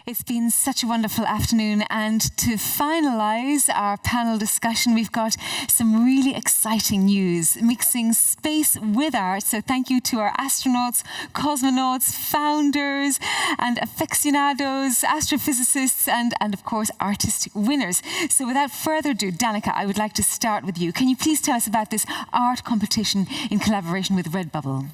It's been such a wonderful afternoon, and to finalise our panel discussion, we've got some really exciting news, mixing space with art. So thank you to our astronauts, cosmonauts, founders and aficionados, astrophysicists and of course artistic winners. So without further ado, Danica, I would like to start with you. Can you please tell us about this art competition in collaboration with RedBubble?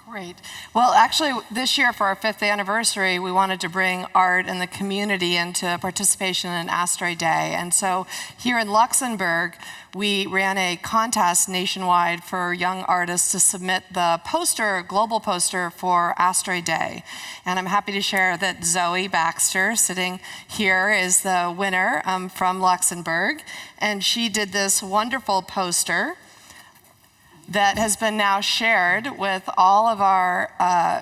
Great. Well, actually, this year for our 5th anniversary, we wanted to bring art and the community into participation in Asteroid Day. And so here in Luxembourg, we ran a contest nationwide for young artists to submit the poster, global poster for Asteroid Day. And I'm happy to share that Zoe Baxter, sitting here, is the winner from Luxembourg. And she did this wonderful poster that has been now shared with all of our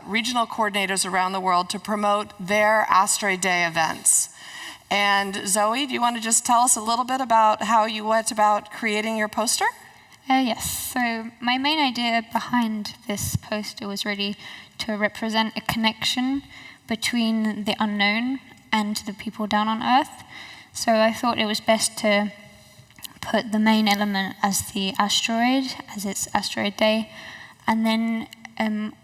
regional coordinators around the world to promote their Asteroid Day events. And Zoe, do you want to just tell us a little bit about how you went about creating your poster? Yes, so my main idea behind this poster was really to represent a connection between the unknown and the people down on Earth. So I thought it was best to put the main element as the asteroid, as it's Asteroid Day. And then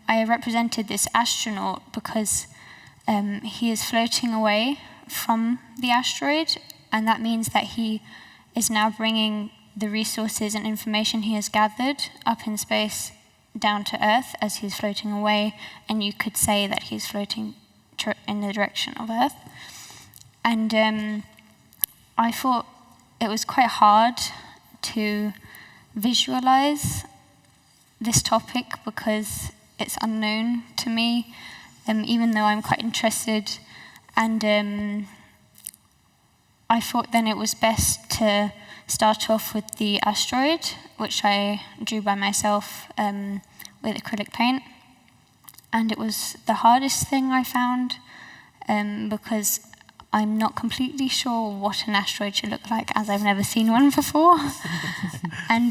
I represented this astronaut because he is floating away from the asteroid, and that means that he is now bringing the resources and information he has gathered up in space down to Earth as he's floating away, and you could say that he's floating in the direction of Earth. And I thought it was quite hard to visualize this topic because it's unknown to me, even though I'm quite interested. And I thought then it was best to start off with the asteroid, which I drew by myself with acrylic paint. And it was the hardest thing I found because I'm not completely sure what an asteroid should look like, as I've never seen one before. And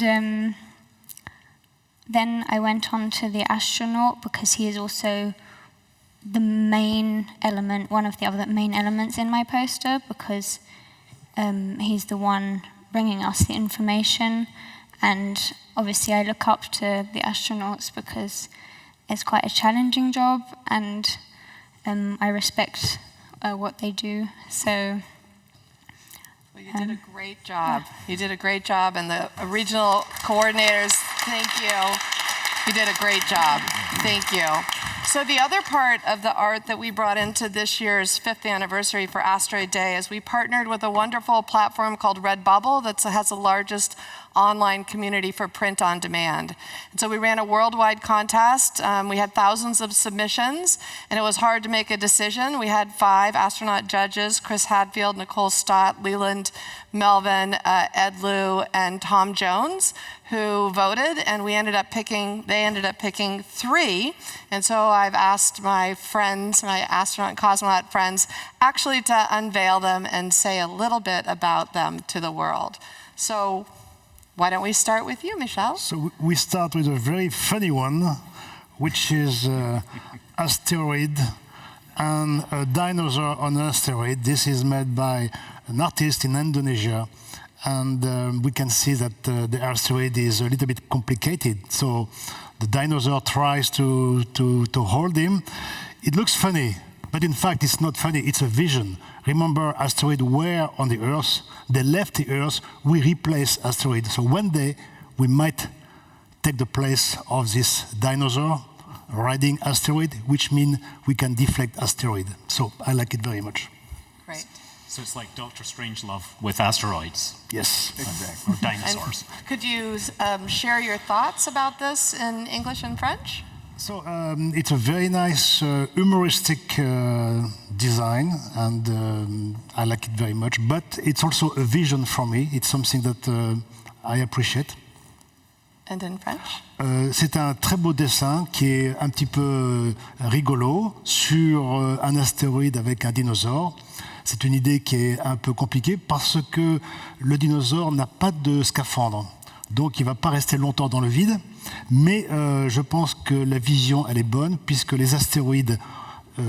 then I went on to the astronaut because he is also the main element, one of the other main elements in my poster, because he's the one bringing us the information. And obviously I look up to the astronauts because it's quite a challenging job, and I respect what they do. So well, you did a great job. Yeah. You did a great job, and the regional coordinators, thank you. You did a great job. Thank you. So the other part of the art that we brought into this year's 5th anniversary for Asteroid Day is we partnered with a wonderful platform called RedBubble that has the largest online community for print on demand. And so we ran a worldwide contest. We had thousands of submissions, and it was hard to make a decision. We had 5 astronaut judges: Chris Hadfield, Nicole Stott, Leland Melvin, Ed Liu, and Tom Jones, who voted, and they ended up picking 3. And so I've asked my friends, my astronaut and cosmonaut friends, actually to unveil them and say a little bit about them to the world. So why don't we start with you, Michel? So we start with a very funny one, which is Asteroid and a dinosaur on an asteroid. This is made by an artist in Indonesia. And we can see that the asteroid is a little bit complicated. So the dinosaur tries to hold him. It looks funny, but in fact it's not funny, it's a vision. Remember, asteroids were on the Earth, they left the Earth, we replace asteroids. So one day we might take the place of this dinosaur riding asteroid, which means we can deflect asteroid. So I like it very much. Great. So it's like Dr. Strangelove with asteroids. Yes. Or dinosaurs. And could you share your thoughts about this in English and French? So it's a very nice humoristic design, and I like it very much. But it's also a vision for me. It's something that I appreciate. And in French? C'est un très beau dessin qui est un petit peu rigolo sur un astéroïde avec un dinosaure. C'est une idée qui est un peu compliquée parce que le dinosaure n'a pas de scaphandre. Donc il ne va pas rester longtemps dans le vide. Mais je pense que la vision, elle est bonne puisque les astéroïdes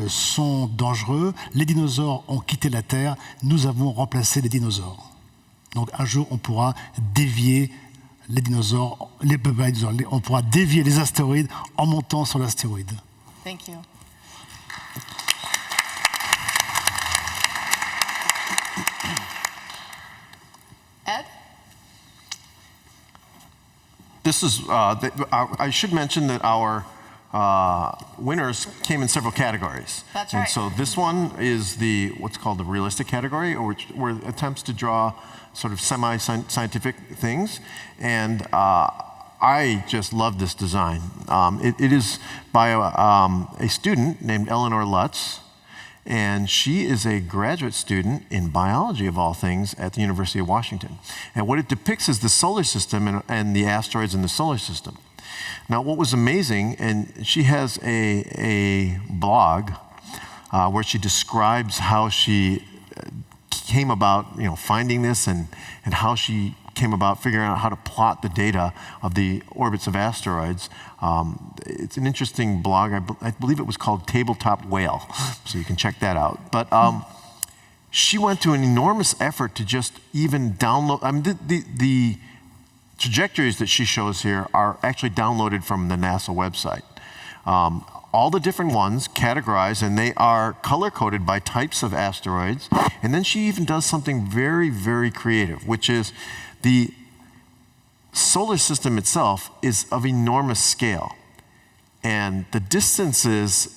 sont dangereux. Les dinosaures ont quitté la Terre. Nous avons remplacé les dinosaures. Donc un jour, on pourra dévier les dinosaures, on pourra dévier les astéroïdes en montant sur l'astéroïde. Thank you. Ed? This is, I should mention that our winners came in several categories. That's and right. so this one is what's called the realistic category, where attempts to draw sort of semi-scientific things. And I just love this design. It is by a student named Eleanor Lutz, and she is a graduate student in biology, of all things, at the University of Washington. And what it depicts is the solar system and the asteroids in the solar system. Now, what was amazing, and she has a blog where she describes how she came about, finding this and how she came about figuring out how to plot the data of the orbits of asteroids. It's an interesting blog. I believe it was called Tabletop Whale, so you can check that out. But she went to an enormous effort to just even download. I mean, the trajectories that she shows here are actually downloaded from the NASA website. All the different ones categorized, and they are color-coded by types of asteroids. And then she even does something very, very creative, which is the solar system itself is of enormous scale. And the distances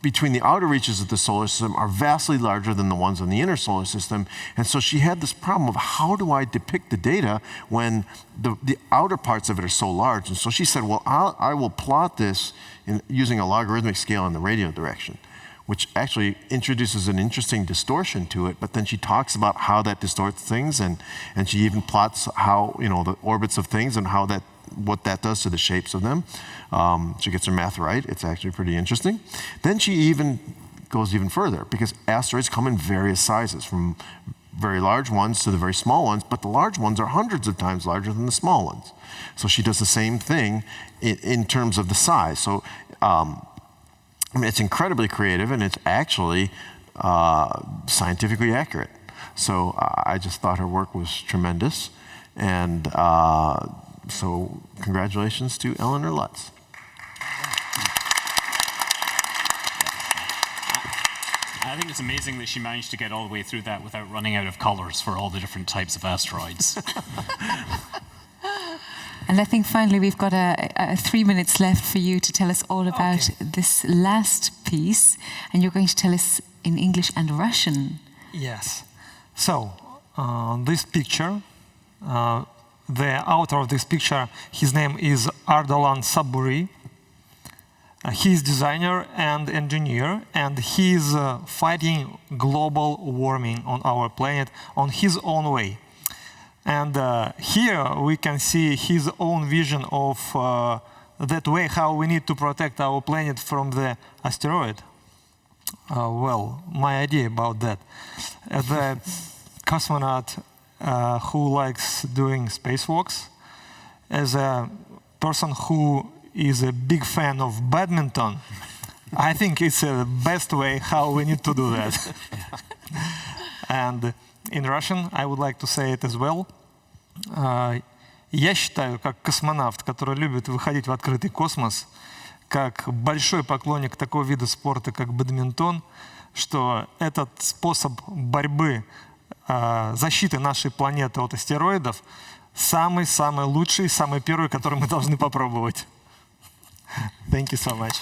between the outer reaches of the solar system are vastly larger than the ones in the inner solar system. And so she had this problem of, how do I depict the data when the outer parts of it are so large? And so she said, well, I will plot this using a logarithmic scale in the radial direction, which actually introduces an interesting distortion to it. But then she talks about how that distorts things, and she even plots how, the orbits of things and what that does to the shapes of them. She gets her math right. It's actually pretty interesting. Then she even goes even further, because asteroids come in various sizes, from very large ones to the very small ones, but the large ones are hundreds of times larger than the small ones. So she does the same thing in terms of the size. So it's incredibly creative, and it's actually scientifically accurate. So I just thought her work was tremendous. And so congratulations to Eleanor Lutz. I think it's amazing that she managed to get all the way through that without running out of colors for all the different types of asteroids. And I think finally we've got 3 minutes left for you to tell us all about this last piece. And you're going to tell us in English and Russian. Yes. So, this picture, the author of this picture, his name is Ardalan Saburi. He's designer and engineer, and he's fighting global warming on our planet on his own way. And here we can see his own vision of that way, how we need to protect our planet from the asteroid. Well, my idea about that. As a cosmonaut who likes doing spacewalks, as a person who is a big fan of badminton, I think it's the best way how we need to do that. And in Russian, I would like to say it as well. Я считаю, как космонавт, который любит выходить в открытый космос, как большой поклонник такого вида спорта, как бадминтон, что этот способ борьбы, защиты нашей планеты от астероидов самый-самый лучший, самый первый, который мы должны попробовать. Thank you so much.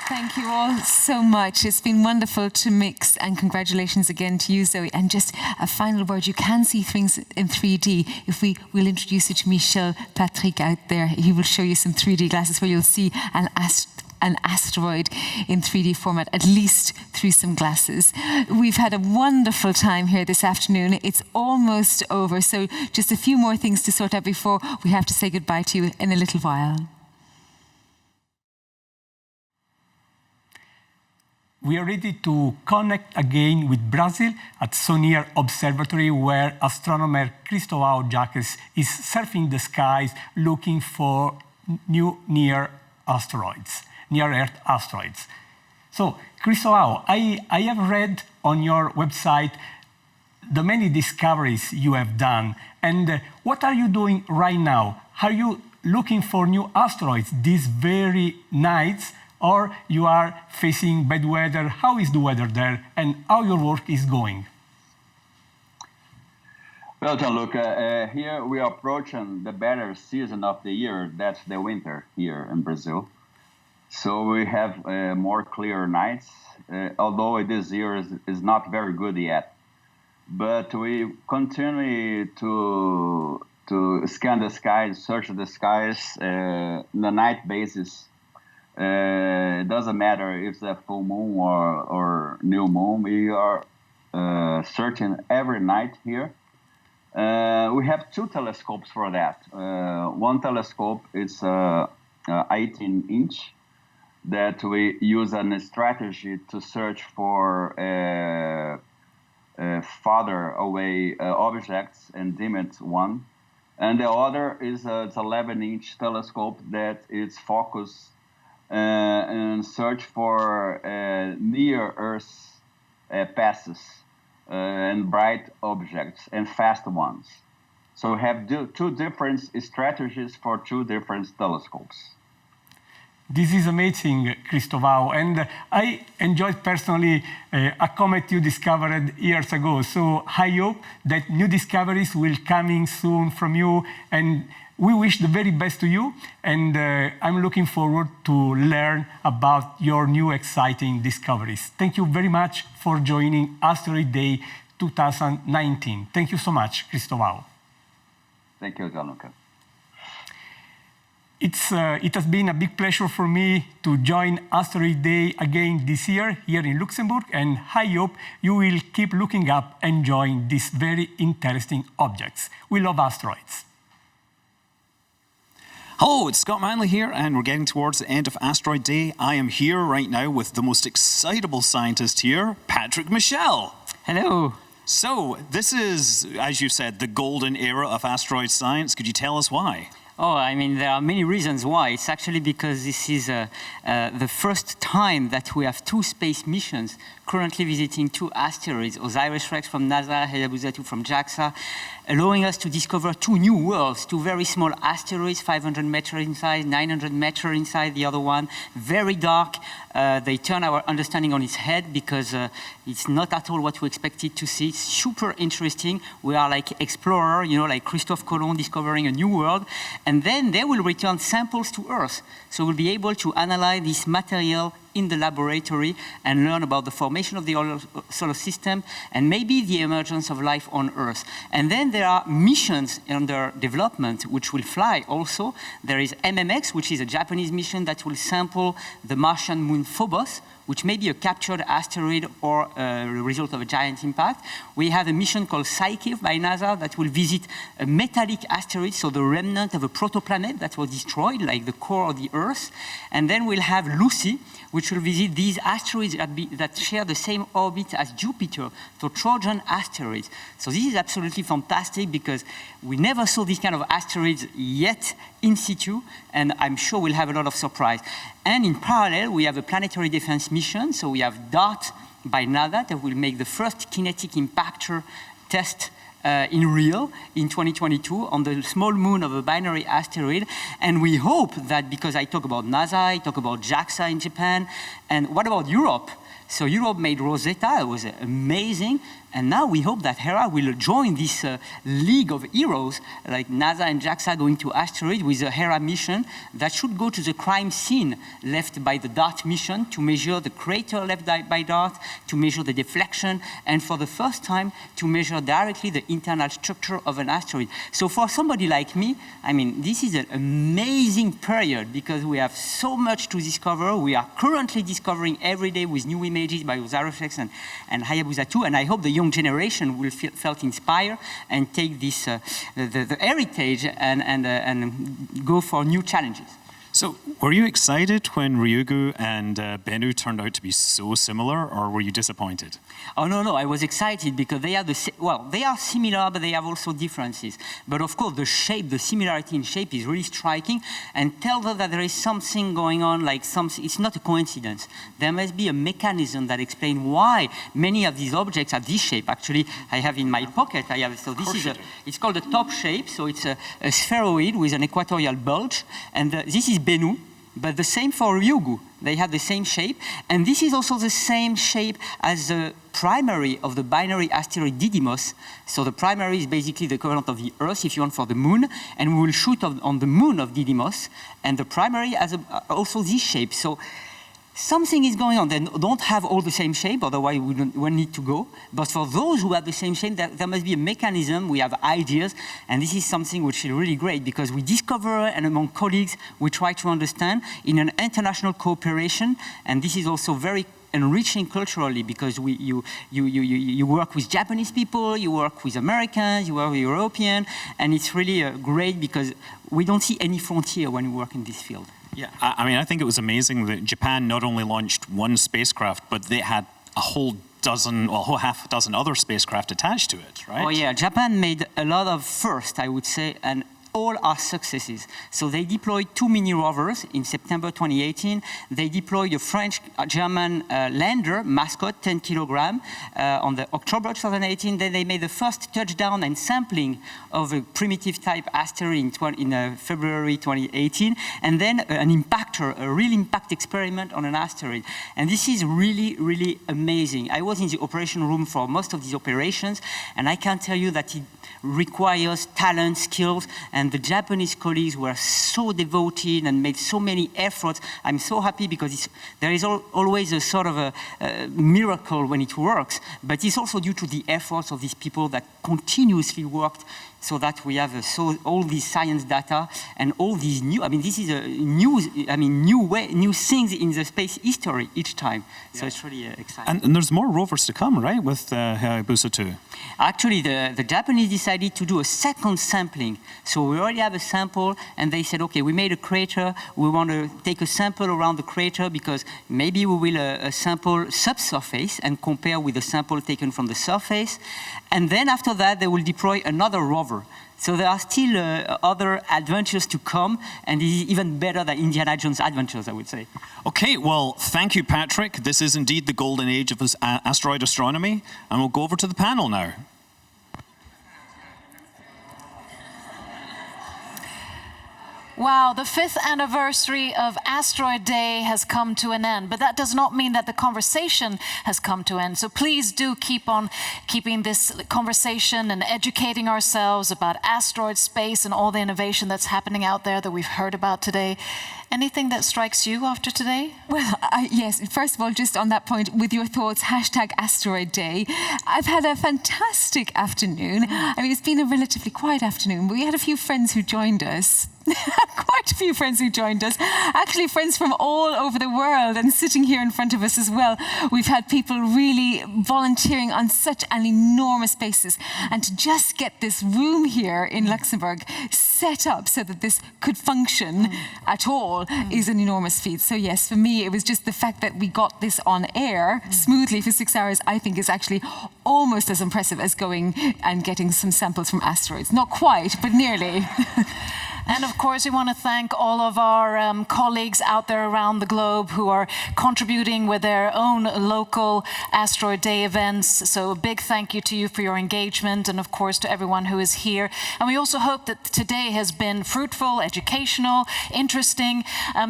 Thank you all so much. It's been wonderful to mix, and congratulations again to you, Zoe. And just a final word, you can see things in 3D. If we'll introduce you to Michel Patrick out there, he will show you some 3D glasses where you'll see an asteroid in 3D format, at least through some glasses. We've had a wonderful time here this afternoon. It's almost over, so just a few more things to sort out before we have to say goodbye to you in a little while. We are ready to connect again with Brazil at Sonier Observatory, where astronomer Cristóvão Jacques is surfing the skies looking for new near asteroids, near-Earth asteroids. So, Christophe, I have read on your website the many discoveries you have done. And what are you doing right now? Are you looking for new asteroids these very nights, or you are facing bad weather? How is the weather there, and how your work is going? Well, Gianluca, here we are approaching the better season of the year. That's the winter here in Brazil. So we have more clear nights, although this year is not very good yet. But we continue to scan the skies, search the skies on a night basis. It doesn't matter if it's a full moon or new moon. We are searching every night here. We have two telescopes for that. One telescope is 18-inch that we use a strategy to search for farther away objects and dim it one. And the other is it's 11-inch telescope that is focused and search for near Earth passes and bright objects and fast ones. So we have two different strategies for two different telescopes. This is amazing, Christophe, and I enjoyed personally a comet you discovered years ago. So I hope that new discoveries will coming soon from you, and we wish the very best to you. And I'm looking forward to learn about your new exciting discoveries. Thank you very much for joining Asteroid Day 2019. Thank you so much, Christophe. Thank you, Gianluca. It has been a big pleasure for me to join Asteroid Day again this year here in Luxembourg, and I hope you will keep looking up and enjoying these very interesting objects. We love asteroids. Hello, it's Scott Manley here, and we're getting towards the end of Asteroid Day. I am here right now with the most excitable scientist here, Patrick Michel. Hello. So, this is, as you said, the golden era of asteroid science. Could you tell us why? Oh, I mean, there are many reasons why. It's actually because this is the first time that we have two space missions currently visiting two asteroids, OSIRIS-REx from NASA, Hayabusa 2 from JAXA, allowing us to discover two new worlds, two very small asteroids, 500 meters in size, 900 meters in size, the other one, very dark. They turn our understanding on its head because it's not at all what we expected to see. It's super interesting. We are like explorer, you know, like Christophe Colomb discovering a new world. And then they will return samples to Earth. So we'll be able to analyze this material in the laboratory and learn about the formation of the solar system and maybe the emergence of life on Earth. And then there are missions under development which will fly also. There is MMX, which is a Japanese mission that will sample the Martian moon Phobos, which may be a captured asteroid or a result of a giant impact. We have a mission called Psyche by NASA that will visit a metallic asteroid, so the remnant of a protoplanet that was destroyed, like the core of the Earth. And then we'll have Lucy, which will visit these asteroids that share the same orbit as Jupiter, so Trojan asteroids. So this is absolutely fantastic because we never saw this kind of asteroids yet in situ, and I'm sure we'll have a lot of surprise. And in parallel, we have a planetary defense mission. So we have DART by NASA that will make the first kinetic impactor test in real in 2022 on the small moon of a binary asteroid. And we hope that, because I talk about NASA, I talk about JAXA in Japan, and what about Europe? So Europe made Rosetta, it was amazing, and now we hope that Hera will join this league of heroes, like NASA and JAXA going to asteroid with a Hera mission that should go to the crime scene left by the DART mission to measure the crater left by DART, to measure the deflection, and for the first time to measure directly the internal structure of an asteroid. So for somebody like me, I mean, this is an amazing period because we have so much to discover. We are currently discovering every day with new images by OSIRIS-REx and Hayabusa 2, and I hope the young generation will feel inspired and take this the heritage and go for new challenges. So, were you excited when Ryugu and Bennu turned out to be so similar, or were you disappointed? Oh, no, I was excited because they are they are similar, but they have also differences. But of course, the shape, the similarity in shape is really striking and tells us that there is something going on, like it's not a coincidence. There must be a mechanism that explains why many of these objects are this shape. Actually, I have in my pocket, so this is it's called a top shape, so it's a spheroid with an equatorial bulge, and this is Bennu, but the same for Ryugu. They have the same shape, and this is also the same shape as the primary of the binary asteroid Didymos. So the primary is basically the equivalent of the Earth, if you want, for the moon, and we will shoot on the moon of Didymos, and the primary has also this shape. So something is going on. They don't have all the same shape, otherwise we wouldn't need to go. But for those who have the same shape, there must be a mechanism. We have ideas, and this is something which is really great because we discover, and among colleagues, we try to understand in an international cooperation, and this is also very enriching culturally because you work with Japanese people, you work with Americans, you work with Europeans, and it's really great because we don't see any frontier when you work in this field. Yeah, I mean, I think it was amazing that Japan not only launched one spacecraft, but they had a whole half a dozen other spacecraft attached to it, right? Oh yeah, Japan made a lot of firsts, I would say, and all are successes. So they deployed 2 mini rovers in September 2018. They deployed a French-German lander, Mascot, 10 kilogram, on the October 2018. Then they made the first touchdown and sampling of a primitive type asteroid in February 2018. And then an impactor, a real impact experiment on an asteroid. And this is really, really amazing. I was in the operation room for most of these operations, and I can tell you that it requires talent, skills, and the Japanese colleagues were so devoted and made so many efforts. I'm so happy because there is always a sort of a miracle when it works, but it's also due to the efforts of these people that continuously worked so that we have all these science data and all these new, I mean, this is new things in the space history each time. So it's really exciting. And there's more rovers to come, right, with Hayabusa 2? Actually, the Japanese decided to do a second sampling. So we already have a sample, and they said, okay, we made a crater. We want to take a sample around the crater because maybe we will sample subsurface and compare with the sample taken from the surface. And then after that, they will deploy another rover. So there are still other adventures to come, and this is even better than Indiana Jones' adventures, I would say. Okay, well, thank you, Patrick. This is indeed the golden age of asteroid astronomy, and we'll go over to the panel now. Wow, the 5th anniversary of Asteroid Day has come to an end, but that does not mean that the conversation has come to an end. So please do keep on keeping this conversation and educating ourselves about asteroid space and all the innovation that's happening out there that we've heard about today. Anything that strikes you after today? Well, yes, first of all, just on that point, with your thoughts, #Asteroid Day. I've had a fantastic afternoon. I mean, it's been a relatively quiet afternoon. We had a few friends who joined us. Quite a few friends who joined us. Actually, friends from all over the world and sitting here in front of us as well. We've had people really volunteering on such an enormous basis. And to just get this room here in Luxembourg set up so that this could function at all is an enormous feat. So yes, for me, it was just the fact that we got this on air smoothly for 6 hours, I think is actually almost as impressive as going and getting some samples from asteroids. Not quite, but nearly. And of course, we want to thank all of our colleagues out there around the globe who are contributing with their own local Asteroid Day events. So a big thank you to you for your engagement, and of course to everyone who is here. And we also hope that today has been fruitful, educational, interesting,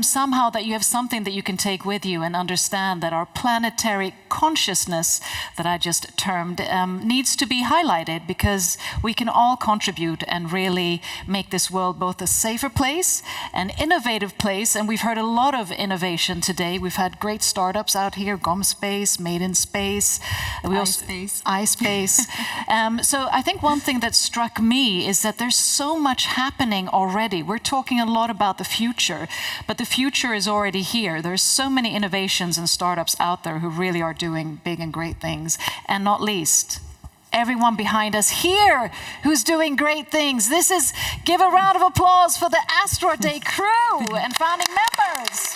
somehow that you have something that you can take with you and understand that our planetary consciousness that I just termed needs to be highlighted, because we can all contribute and really make this world both a safer place, an innovative place, and we've heard a lot of innovation today. We've had great startups out here, GomSpace, Made in Space, iSpace. So I think one thing that struck me is that there's so much happening already. We're talking a lot about the future, but the future is already here. There's so many innovations and startups out there who really are doing big and great things, and not least, everyone behind us here who's doing great things. Give a round of applause for the Asteroid Day crew and founding members.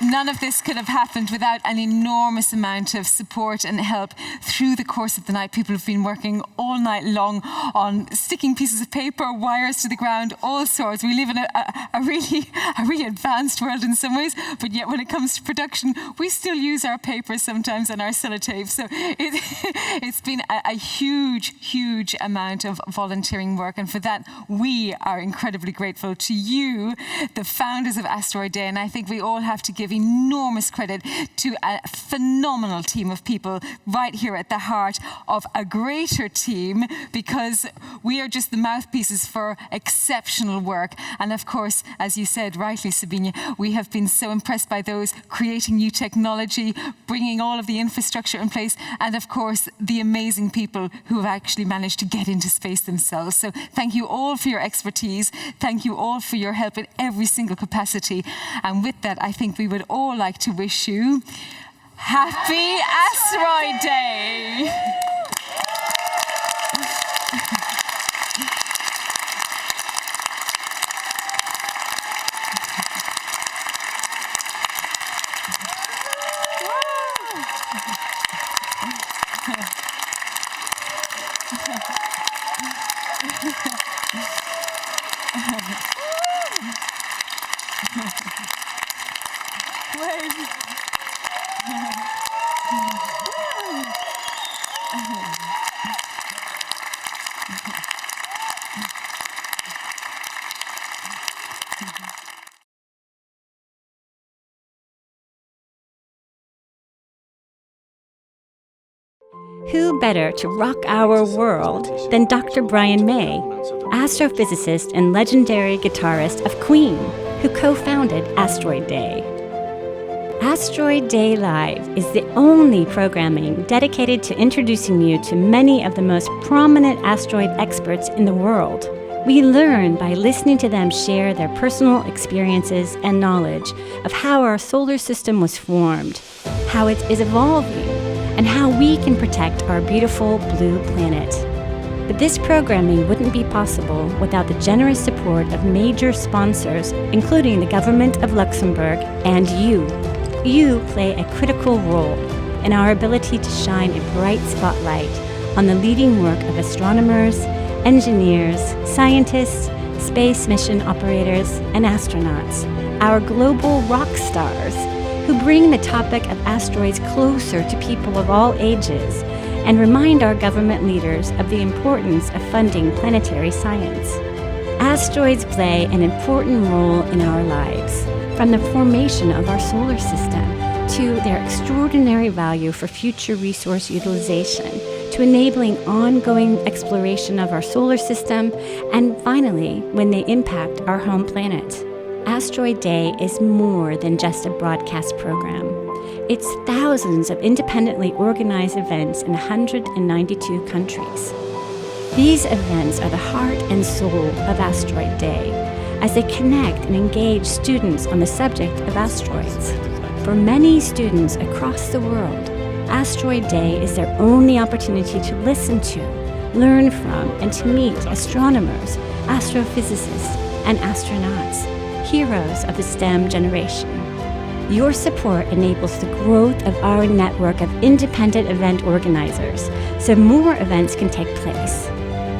None of this could have happened without an enormous amount of support and help through the course of the night. People have been working all night long on sticking pieces of paper, wires to the ground, all sorts. We live in a really advanced world in some ways, but yet when it comes to production, we still use our paper sometimes and our sellotape. So it's been a huge amount of volunteering work, and for that we are incredibly grateful to you, the founders of Asteroid Day, and I think we all have to give enormous credit to a phenomenal team of people right here at the heart of a greater team, because we are just the mouthpieces for exceptional work. And of course, as you said rightly, Sabine, we have been so impressed by those creating new technology, bringing all of the infrastructure in place, and of course, the amazing people who have actually managed to get into space themselves. So thank you all for your expertise. Thank you all for your help in every single capacity. And with that, I think we would all like to wish you Happy Asteroid Day! Who better to rock our world than Dr. Brian May, astrophysicist and legendary guitarist of Queen, who co-founded Asteroid Day. Asteroid Day Live is the only programming dedicated to introducing you to many of the most prominent asteroid experts in the world. We learn by listening to them share their personal experiences and knowledge of how our solar system was formed, how it is evolving, and how we can protect our beautiful blue planet. But this programming wouldn't be possible without the generous support of major sponsors, including the government of Luxembourg and you. You play a critical role in our ability to shine a bright spotlight on the leading work of astronomers, engineers, scientists, space mission operators, and astronauts, our global rock stars, who bring the topic of asteroids closer to people of all ages and remind our government leaders of the importance of funding planetary science. Asteroids play an important role in our lives, from the formation of our solar system to their extraordinary value for future resource utilization, to enabling ongoing exploration of our solar system, and finally, when they impact our home planet. Asteroid Day is more than just a broadcast program. It's thousands of independently organized events in 192 countries. These events are the heart and soul of Asteroid Day, as they connect and engage students on the subject of asteroids. For many students across the world, Asteroid Day is their only opportunity to listen to, learn from, and to meet astronomers, astrophysicists, and astronauts, heroes of the STEM generation. Your support enables the growth of our network of independent event organizers, so more events can take place.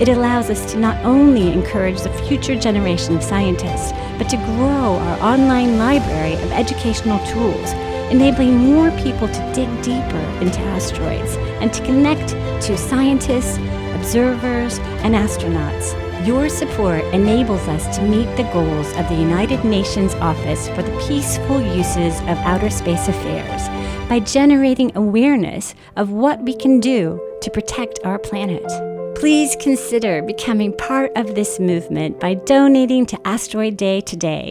It allows us to not only encourage the future generation of scientists, but to grow our online library of educational tools, enabling more people to dig deeper into asteroids and to connect to scientists, observers, and astronauts. Your support enables us to meet the goals of the United Nations Office for the Peaceful Uses of Outer Space Affairs by generating awareness of what we can do to protect our planet. Please consider becoming part of this movement by donating to Asteroid Day today.